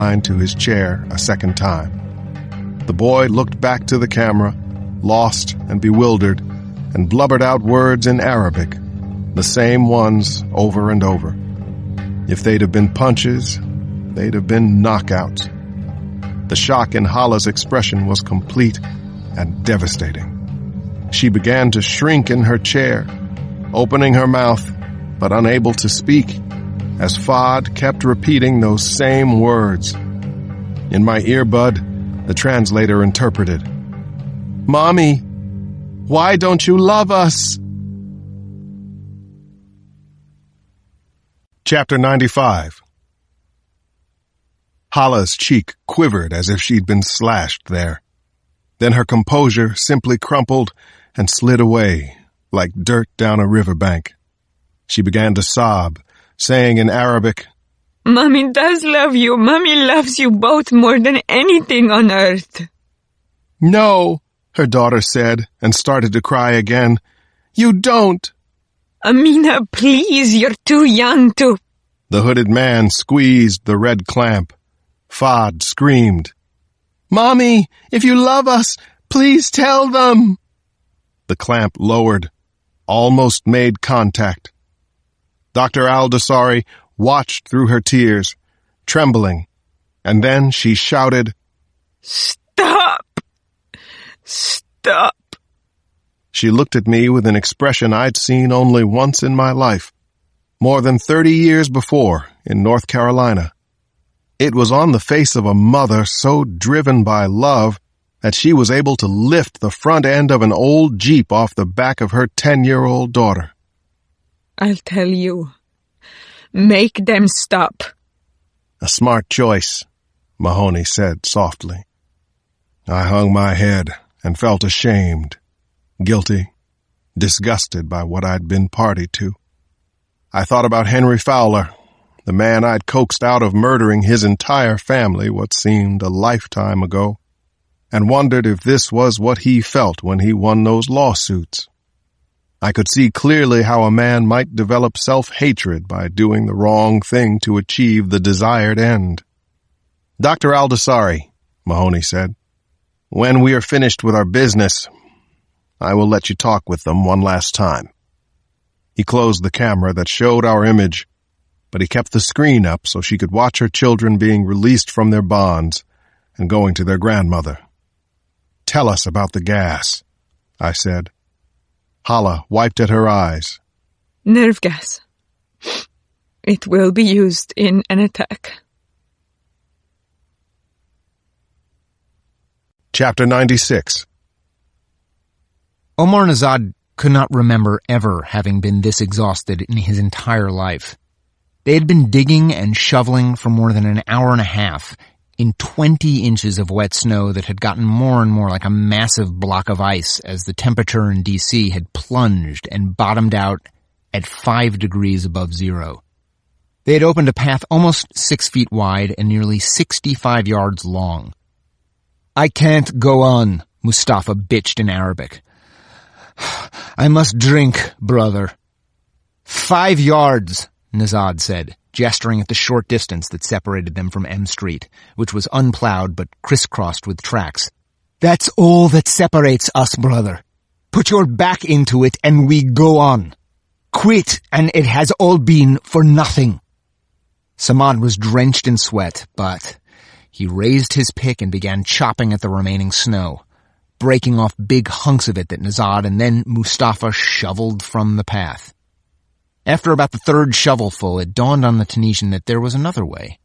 to his chair a second time. The boy looked back to the camera, lost and bewildered, and blubbered out words in Arabic, the same ones over and over. If they'd have been punches, they'd have been knockouts. The shock in Hala's expression was complete and devastating. She began to shrink in her chair, opening her mouth, but unable to speak, as Fahd kept repeating those same words. In my earbud, the translator interpreted, "Mommy, why don't you love us?" Chapter 95. Hala's cheek quivered as if she'd been slashed there. Then her composure simply crumpled and slid away, like dirt down a riverbank. She began to sob, saying in Arabic, "Mommy does love you. Mommy loves you both more than anything on earth." "No," her daughter said, and started to cry again. "You don't." "Amina, please, you're too young to—" The hooded man squeezed the red clamp. Fahd screamed, "Mommy, if you love us, please tell them." The clamp lowered, almost made contact. Dr. Al-Dasari watched through her tears, trembling, and then she shouted, "Stop! Stop!" She looked at me with an expression I'd seen only once in my life, more than 30 years before in North Carolina. It was on the face of a mother so driven by love that she was able to lift the front end of an old Jeep off the back of her 10-year-old daughter. "I'll tell you. Make them stop." "A smart choice," Mahoney said softly. I hung my head and felt ashamed, guilty, disgusted by what I'd been party to. I thought about Henry Fowler, the man I'd coaxed out of murdering his entire family what seemed a lifetime ago, and wondered if this was what he felt when he won those lawsuits. I could see clearly how a man might develop self-hatred by doing the wrong thing to achieve the desired end. "Dr. Al-Dasari," Mahoney said, "when we are finished with our business, I will let you talk with them one last time." He closed the camera that showed our image, but he kept the screen up so she could watch her children being released from their bonds and going to their grandmother. "Tell us about the gas," I said. Hala wiped at her eyes. "Nerve gas. It will be used in an attack." Chapter 96. Omar Nezad could not remember ever having been this exhausted in his entire life. They had been digging and shoveling for more than an hour and a half in 20 inches of wet snow that had gotten more and more like a massive block of ice as the temperature in D.C. had plunged and bottomed out at 5 degrees above zero. They had opened a path almost 6 feet wide and nearly 65 yards long. "I can't go on," Mustafa bitched in Arabic. "I must drink, brother." 5 yards, Nezad said, gesturing at the short distance that separated them from M Street, which was unplowed but crisscrossed with tracks. "That's all that separates us, brother. Put your back into it and we go on. Quit and it has all been for nothing." Samad was drenched in sweat, but he raised his pick and began chopping at the remaining snow, breaking off big hunks of it that Nezad and then Mustafa shoveled from the path. After about the third shovelful, it dawned on the Tunisian that there was another way.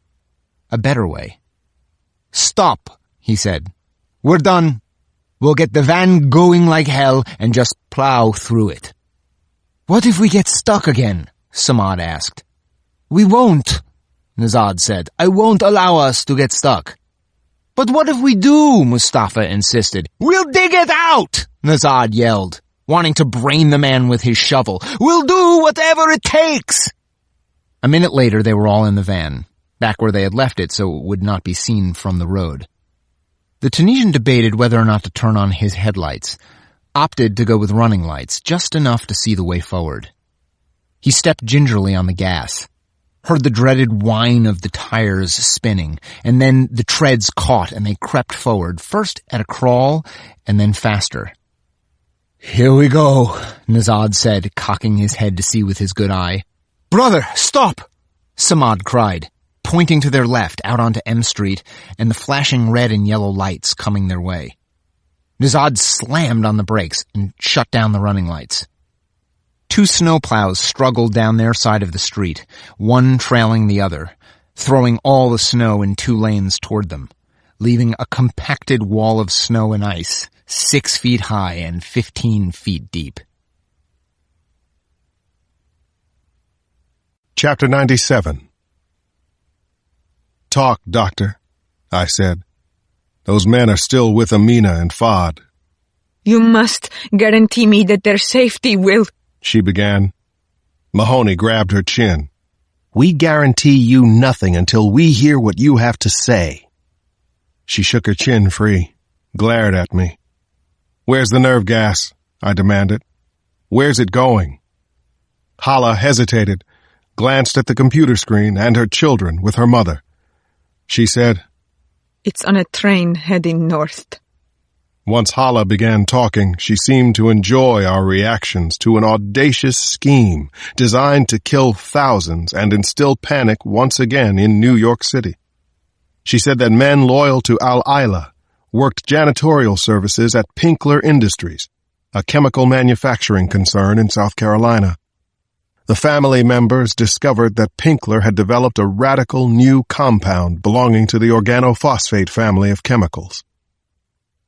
A better way. "Stop," he said. "We're done. We'll get the van going like hell and just plow through it." "What if we get stuck again?" Samad asked. "We won't," Nezad said. "I won't allow us to get stuck." "But what if we do?" Mustafa insisted. "We'll dig it out!" Nezad yelled, wanting to brain the man with his shovel. "We'll do whatever it takes!" A minute later, they were all in the van, back where they had left it so it would not be seen from the road. The Tunisian debated whether or not to turn on his headlights, opted to go with running lights, just enough to see the way forward. He stepped gingerly on the gas. heard the dreaded whine of the tires spinning, and then the treads caught and they crept forward, first at a crawl and then faster. "Here we go," Nazad said, cocking his head to see with his good eye. "Brother, stop!" Samad cried, pointing to their left out onto M Street and the flashing red and yellow lights coming their way. Nazad slammed on the brakes and shut down the running lights. 2 snowplows struggled down their side of the street, one trailing the other, throwing all the snow in 2 lanes toward them, leaving a compacted wall of snow and ice 6 feet high and 15 feet deep. Chapter 97. "Talk, Doctor," I said. "Those men are still with Amina and Fahd." You must guarantee me that their safety will... she began. Mahoney grabbed her chin. "We guarantee you nothing until we hear what you have to say." She shook her chin free, glared at me. "Where's the nerve gas?" I demanded. "Where's it going?" Hala hesitated, glanced at the computer screen and her children with her mother. She said, It's on a train heading north. Once Hala began talking, she seemed to enjoy our reactions to an audacious scheme designed to kill thousands and instill panic once again in New York City. She said that men loyal to Al-Aila worked janitorial services at Pinkler Industries, a chemical manufacturing concern in South Carolina. The family members discovered that Pinkler had developed a radical new compound belonging to the organophosphate family of chemicals,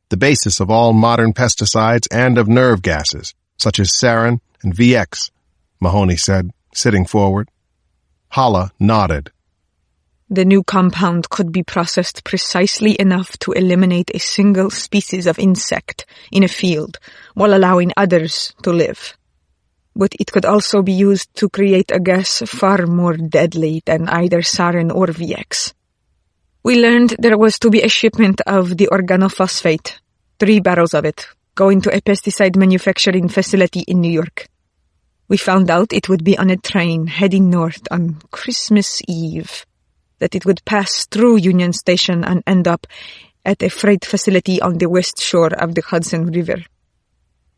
the basis of all modern pesticides and of nerve gases, such as sarin and VX, Mahoney said, sitting forward. Hala nodded. The new compound could be processed precisely enough to eliminate a single species of insect in a field while allowing others to live. But it could also be used to create a gas far more deadly than either sarin or VX. We learned there was to be a shipment of the organophosphate, 3 barrels of it, going to a pesticide manufacturing facility in New York. We found out it would be on a train heading north on Christmas Eve, that it would pass through Union Station and end up at a freight facility on the west shore of the Hudson River.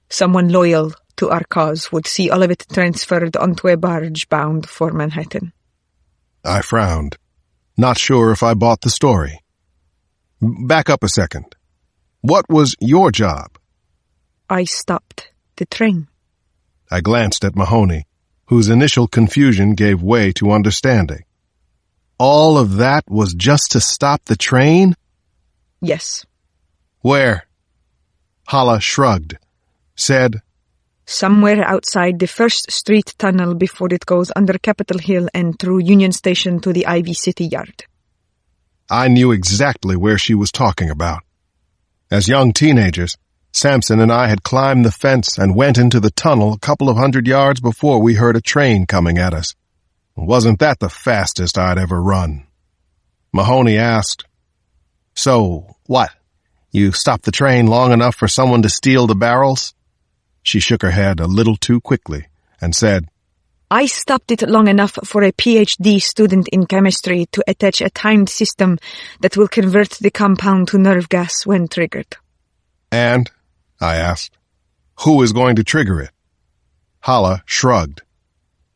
Someone loyal to our cause would see all of it transferred onto a barge bound for Manhattan. I frowned, not sure if I bought the story. Back up a second. What was your job? I stopped the train. I glanced at Mahoney, whose initial confusion gave way to understanding. All of that was just to stop the train? Yes. Where? Hala shrugged, said, Somewhere outside the first street tunnel before it goes under Capitol Hill and through Union Station to the Ivy City Yard. I knew exactly where she was talking about. As young teenagers, Samson and I had climbed the fence and went into the tunnel a couple of 100 yards before we heard a train coming at us. Wasn't that the fastest I'd ever run? Mahoney asked, So, what? You stopped the train long enough for someone to steal the barrels? She shook her head a little too quickly and said, I stopped it long enough for a PhD student in chemistry to attach a timed system that will convert the compound to nerve gas when triggered. And, I asked, who is going to trigger it? Hala shrugged.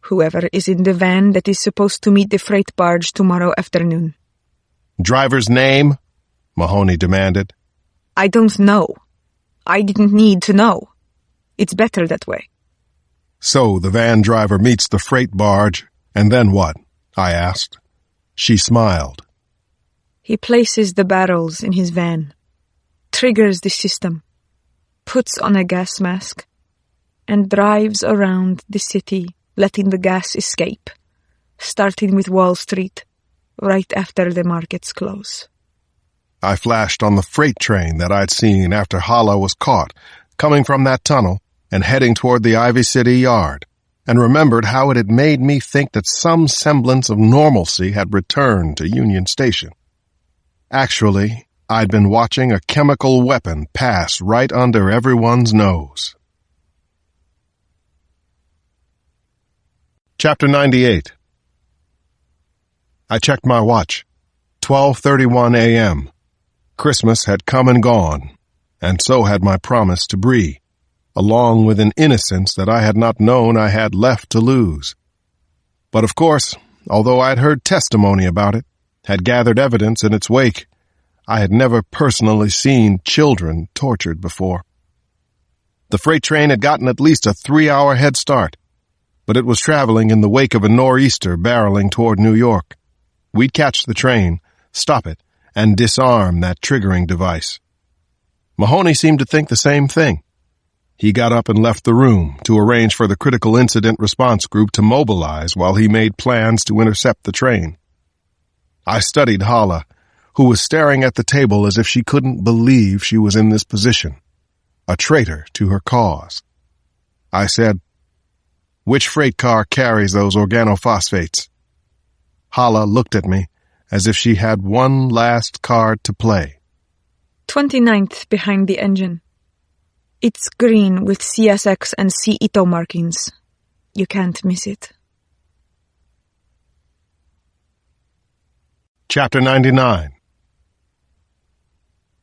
Whoever is in the van that is supposed to meet the freight barge tomorrow afternoon. Driver's name? Mahoney demanded. I don't know. I didn't need to know. It's better that way. So the van driver meets the freight barge, and then what? I asked. She smiled. He places the barrels in his van, triggers the system, puts on a gas mask, and drives around the city, letting the gas escape, starting with Wall Street, right after the markets close. I flashed on the freight train that I'd seen after Hala was caught, coming from that tunnel and heading toward the Ivy City Yard, and remembered how it had made me think that some semblance of normalcy had returned to Union Station. Actually, I'd been watching a chemical weapon pass right under everyone's nose. Chapter 98. I checked my watch. 12:31 a.m. Christmas had come and gone, and so had my promise to Bree, along with an innocence that I had not known I had left to lose. But of course, although I had heard testimony about it, had gathered evidence in its wake, I had never personally seen children tortured before. The freight train had gotten at least a 3-hour head start, but it was traveling in the wake of a nor'easter barreling toward New York. We'd catch the train, stop it, and disarm that triggering device. Mahoney seemed to think the same thing. He got up and left the room to arrange for the critical incident response group to mobilize while he made plans to intercept the train. I studied Hala, who was staring at the table as if she couldn't believe she was in this position, a traitor to her cause. I said, "Which freight car carries those organophosphates?" Hala looked at me as if she had one last card to play. 29th behind the engine. It's green with CSX and C. Ito markings. You can't miss it. Chapter 99.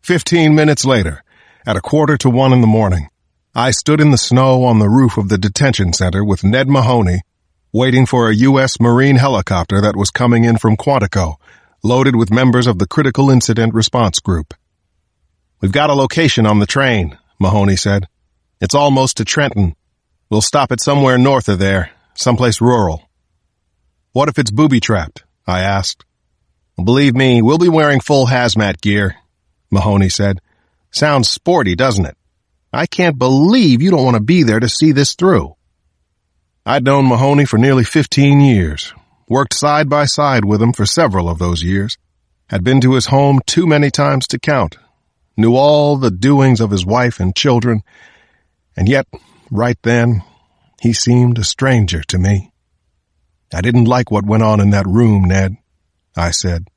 15 minutes later, at 1:45 in the morning, I stood in the snow on the roof of the detention center with Ned Mahoney, waiting for a U.S. Marine helicopter that was coming in from Quantico, loaded with members of the Critical Incident Response Group. "We've got a location on the train," Mahoney said. "It's almost to Trenton. We'll stop it somewhere north of there, someplace rural." "What if it's booby-trapped?" I asked. "Believe me, we'll be wearing full hazmat gear," Mahoney said. "Sounds sporty, doesn't it? I can't believe you don't want to be there to see this through." I'd known Mahoney for nearly 15 years, worked side by side with him for several of those years, had been to his home too many times to count, knew all the doings of his wife and children, and yet, right then, he seemed a stranger to me. "I didn't like what went on in that room, Ned," I said.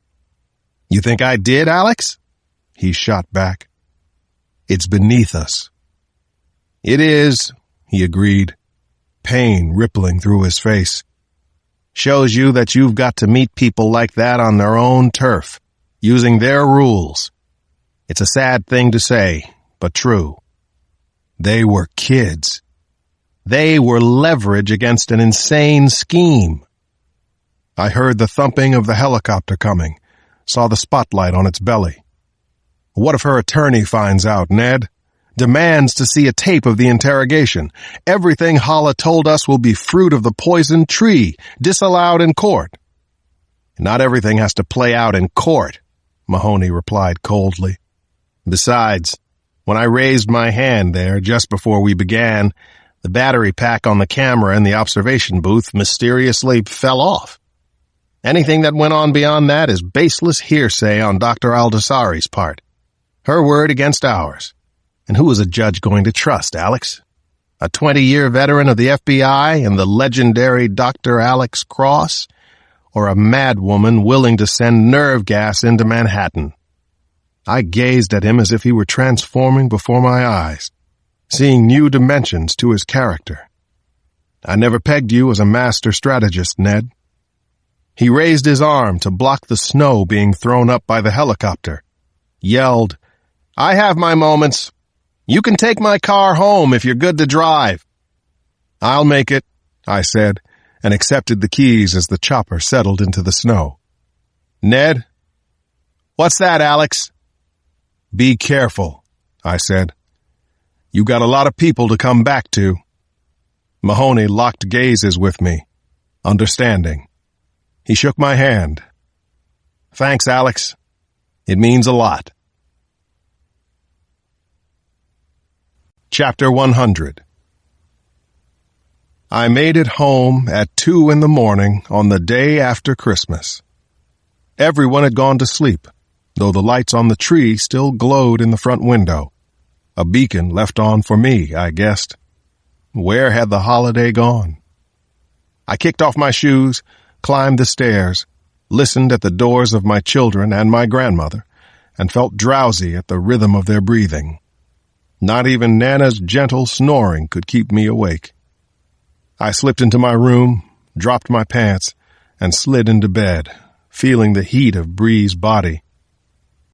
"You think I did, Alex?" he shot back. "It's beneath us." "It is," he agreed, pain rippling through his face. "Shows you that you've got to meet people like that on their own turf, using their rules. It's a sad thing to say, but true. They were kids. They were leverage against an insane scheme." I heard the thumping of the helicopter coming, saw the spotlight on its belly. "What if her attorney finds out, Ned? Demands to see a tape of the interrogation. Everything Hala told us will be fruit of the poisoned tree, disallowed in court." "Not everything has to play out in court," Mahoney replied coldly. "Besides, when I raised my hand there just before we began, the battery pack on the camera in the observation booth mysteriously fell off. Anything that went on beyond that is baseless hearsay on Dr. Aldasari's part. Her word against ours. And who is a judge going to trust, Alex? A 20-year veteran of the FBI and the legendary Dr. Alex Cross? Or a madwoman willing to send nerve gas into Manhattan?" I gazed at him as if he were transforming before my eyes, seeing new dimensions to his character. "I never pegged you as a master strategist, Ned." He raised his arm to block the snow being thrown up by the helicopter, yelled, "I have my moments. You can take my car home if you're good to drive." "I'll make it," I said, and accepted the keys as the chopper settled into the snow. "Ned?" "What's that, Alex?" "Be careful," I said. "You got a lot of people to come back to." Mahoney locked gazes with me, understanding. He shook my hand. "Thanks, Alex. It means a lot." Chapter 100. I made it home at 2 in the morning on the day after Christmas. Everyone had gone to sleep, though the lights on the tree still glowed in the front window. A beacon left on for me, I guessed. Where had the holiday gone? I kicked off my shoes, climbed the stairs, listened at the doors of my children and my grandmother, and felt drowsy at the rhythm of their breathing. Not even Nana's gentle snoring could keep me awake. I slipped into my room, dropped my pants, and slid into bed, feeling the heat of Bree's body